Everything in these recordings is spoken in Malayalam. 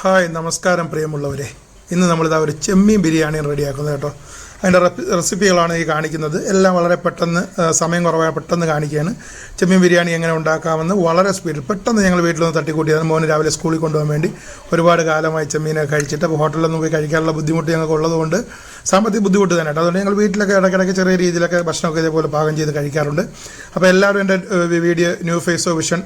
ഹായ് നമസ്കാരം പ്രിയമുള്ളവരെ. ഇന്ന് നമ്മളിതാ ഒരു ചെമ്മീൻ ബിരിയാണി റെഡിയാക്കുന്നത് കേട്ടോ. അതിൻ്റെ റെസിപ്പികളാണ് ഈ കാണിക്കുന്നത്. എല്ലാം വളരെ പെട്ടെന്ന്, സമയം കുറവായ പെട്ടെന്ന് കാണിക്കുകയാണ്. ചെമ്മീൻ ബിരിയാണി എങ്ങനെ ഉണ്ടാക്കാമെന്ന് വളരെ സ്പീഡിൽ പെട്ടെന്ന് ഞങ്ങൾ വീട്ടിലൊന്ന് തട്ടിക്കൂട്ടിയത്. മോന് രാവിലെ സ്കൂളിൽ കൊണ്ടുപോകാൻ വേണ്ടി ഒരുപാട് കാലമായി ചെമ്മീനൊക്കെ കഴിച്ചിട്ട് അപ്പോൾ ഹോട്ടലിലൊന്നും പോയി കഴിക്കാനുള്ള ബുദ്ധിമുട്ട് ഞങ്ങൾക്ക് ഉള്ളതുകൊണ്ട്, സാമ്പത്തിക ബുദ്ധിമുട്ട് തന്നെ കേട്ടോ. അതുകൊണ്ട് ഞങ്ങൾ വീട്ടിലൊക്കെ ഇടയ്ക്കിടയ്ക്ക് ചെറിയ രീതിയിലൊക്കെ ഭക്ഷണമൊക്കെ ഇതേപോലെ പാകം ചെയ്ത് കഴിക്കാറുണ്ട്. അപ്പോൾ എല്ലാവരും എൻ്റെ video New Face of Vision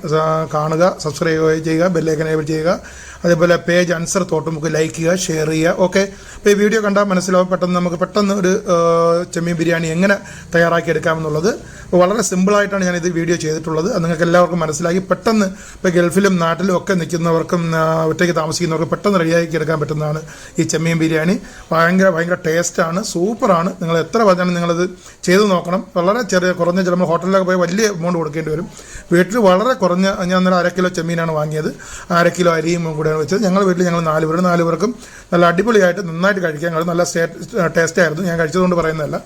കാണുക, സബ്സ്ക്രൈബ് ചെയ്യുക, ബെല്ലൈക്കൻ എനേബിൾ ചെയ്യുക. അതേപോലെ പേജ് അൻസർ തോട്ടുമുക്ക് ലൈക്ക് ചെയ്യുക, ഷെയർ ചെയ്യുക. ഓക്കെ, അപ്പോൾ ഈ വീഡിയോ കണ്ടാൽ മനസ്സിലാവും നമുക്ക് പെട്ടെന്ന് ഒരു ചെമ്മീൻ ബിരിയാണി എങ്ങനെ തയ്യാറാക്കി എടുക്കാമെന്നുള്ളത്. വളരെ സിമ്പിളായിട്ടാണ് ഞാനിത് വീഡിയോ ചെയ്തിട്ടുള്ളത്. അത് നിങ്ങൾക്ക് എല്ലാവർക്കും മനസ്സിലാക്കി പെട്ടെന്ന് ഇപ്പോൾ ഗൾഫിലും നാട്ടിലും ഒക്കെ നിൽക്കുന്നവർക്കും ഒറ്റയ്ക്ക് താമസിക്കുന്നവർക്കും പെട്ടെന്ന് റെഡിയാക്കി എടുക്കാൻ പറ്റുന്നതാണ് ഈ ചെമ്മീൻ ബിരിയാണി. ഭയങ്കര ടേസ്റ്റാണ്, സൂപ്പറാണ്. നിങ്ങൾ എത്ര പറഞ്ഞാലും നിങ്ങളത് ചെയ്ത് നോക്കണം. വളരെ കുറഞ്ഞ ചിലപ്പോൾ ഹോട്ടലിലൊക്കെ പോയി വലിയ എമൗണ്ട് കൊടുക്കേണ്ടി വരും. വീട്ടിൽ വളരെ കുറഞ്ഞ, ഞാൻ ഇന്നലെ 1/2 കിലോ ചെമ്മീനാണ് വാങ്ങിയത്, 1/2 കിലോ അരിയും കൂടെയാണ് വെച്ചത്. ഞങ്ങളുടെ വീട്ടിൽ ഞങ്ങൾ 4 പേർക്കും നല്ല അടിപൊളിയായിട്ട് നന്നായിട്ട് കഴിക്കാൻ കഴിയും. നല്ല ടേസ്റ്റായിരുന്നു. ഞാൻ കഴിച്ചതുകൊണ്ട് പറയുന്നതല്ല,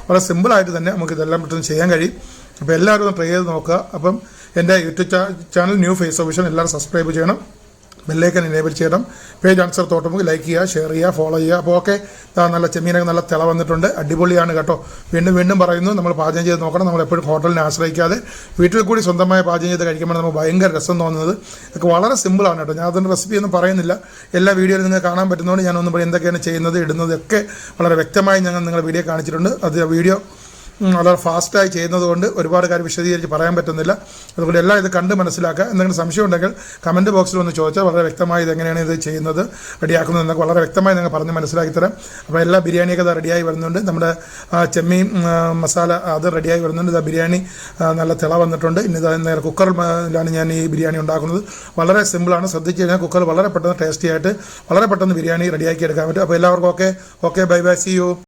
വളരെ സിമ്പിളായിട്ട് തന്നെ നമുക്ക് ഇതെല്ലാം പെട്ടെന്ന് ചെയ്യാൻ കഴിയും. അപ്പോൾ എല്ലാവരും ഒന്ന് ട്രൈ ചെയ്ത് നോക്കുക. അപ്പം എൻ്റെ YouTube channel New Face of Vision എല്ലാവരും സബ്സ്ക്രൈബ് ചെയ്യണം, ബെല്ലൈക്കൻ എനേബിൾ ചെയ്യണം, പേജ് ആൻസർ തോട്ടുമ്പോൾ ലൈക്ക് ചെയ്യുക, ഷെയർ ചെയ്യുക, ഫോളോ ചെയ്യുക. അപ്പോൾ ഓക്കെ, നല്ല ചെമ്മീനൊക്കെ നല്ല തിള വന്നിട്ടുണ്ട്, അടിപൊളിയാണ് കേട്ടോ. വീണ്ടും പറയുന്നു, നമ്മൾ പാചകം ചെയ്ത് നോക്കണം. നമ്മൾ എപ്പോഴും ഹോട്ടലിനെ ആശ്രയിക്കാതെ വീട്ടിൽ കൂടി സ്വന്തമായി പാചകം ചെയ്ത് കഴിക്കുമ്പോൾ നമുക്ക് ഭയങ്കര രസം തോന്നുന്നത്. ഇതൊക്കെ വളരെ സിമ്പിളാണ് കേട്ടോ. ഞാൻ അതിൻ്റെ റെസിപ്പി ഒന്നും പറയുന്നില്ല, എല്ലാ വീഡിയോയിലും നിങ്ങൾക്ക് കാണാൻ പറ്റുന്നതുകൊണ്ട് ഞാനൊന്നും പറയും എന്തൊക്കെയാണ് ചെയ്യുന്നത്, ഇടുന്നതൊക്കെ വളരെ വ്യക്തമായി ഞങ്ങൾ നിങ്ങളുടെ വീഡിയോ കാണിച്ചിട്ടുണ്ട്. അത് വീഡിയോ വളരെ ഫാസ്റ്റായി ചെയ്യുന്നതുകൊണ്ട് ഒരുപാട് കാര്യം വിശദീകരിച്ച് പറയാൻ പറ്റുന്നില്ല. അതുകൊണ്ട് എല്ലാം ഇത് കണ്ട് മനസ്സിലാക്കുക. എന്തെങ്കിലും സംശയം ഉണ്ടെങ്കിൽ കമൻറ്റ് ബോക്സിൽ ഒന്ന് ചോദിച്ചാൽ വളരെ വ്യക്തമായി ഇതെങ്ങനെയാണ് ഇത് ചെയ്യുന്നത്, റെഡിയാക്കുന്നത് എന്നൊക്കെ വളരെ വ്യക്തമായി നിങ്ങൾ പറഞ്ഞ് മനസ്സിലാക്കി തരാം. അപ്പോൾ എല്ലാ ബിരിയാണിയൊക്കെ അത് റെഡിയായി വരുന്നുണ്ട്. നമ്മുടെ ചെമ്മീൻ മസാല അത് റെഡിയായി വരുന്നുണ്ട്. ഇത് ബിരിയാണി നല്ല തിള വന്നിട്ടുണ്ട്. ഇനി നേരെ കുക്കറിലാണ് ഞാൻ ഈ ബിരിയാണി ഉണ്ടാക്കുന്നത്. വളരെ സിമ്പിളാണ്. ശ്രദ്ധിച്ച് കഴിഞ്ഞാൽ കുക്കർ വളരെ പെട്ടെന്ന് ടേസ്റ്റി ആയിട്ട് വളരെ പെട്ടെന്ന് ബിരിയാണി റെഡിയാക്കി എടുക്കാൻ പറ്റും. അപ്പോൾ എല്ലാവർക്കും ഓക്കെ, ബൈ, സീ യു.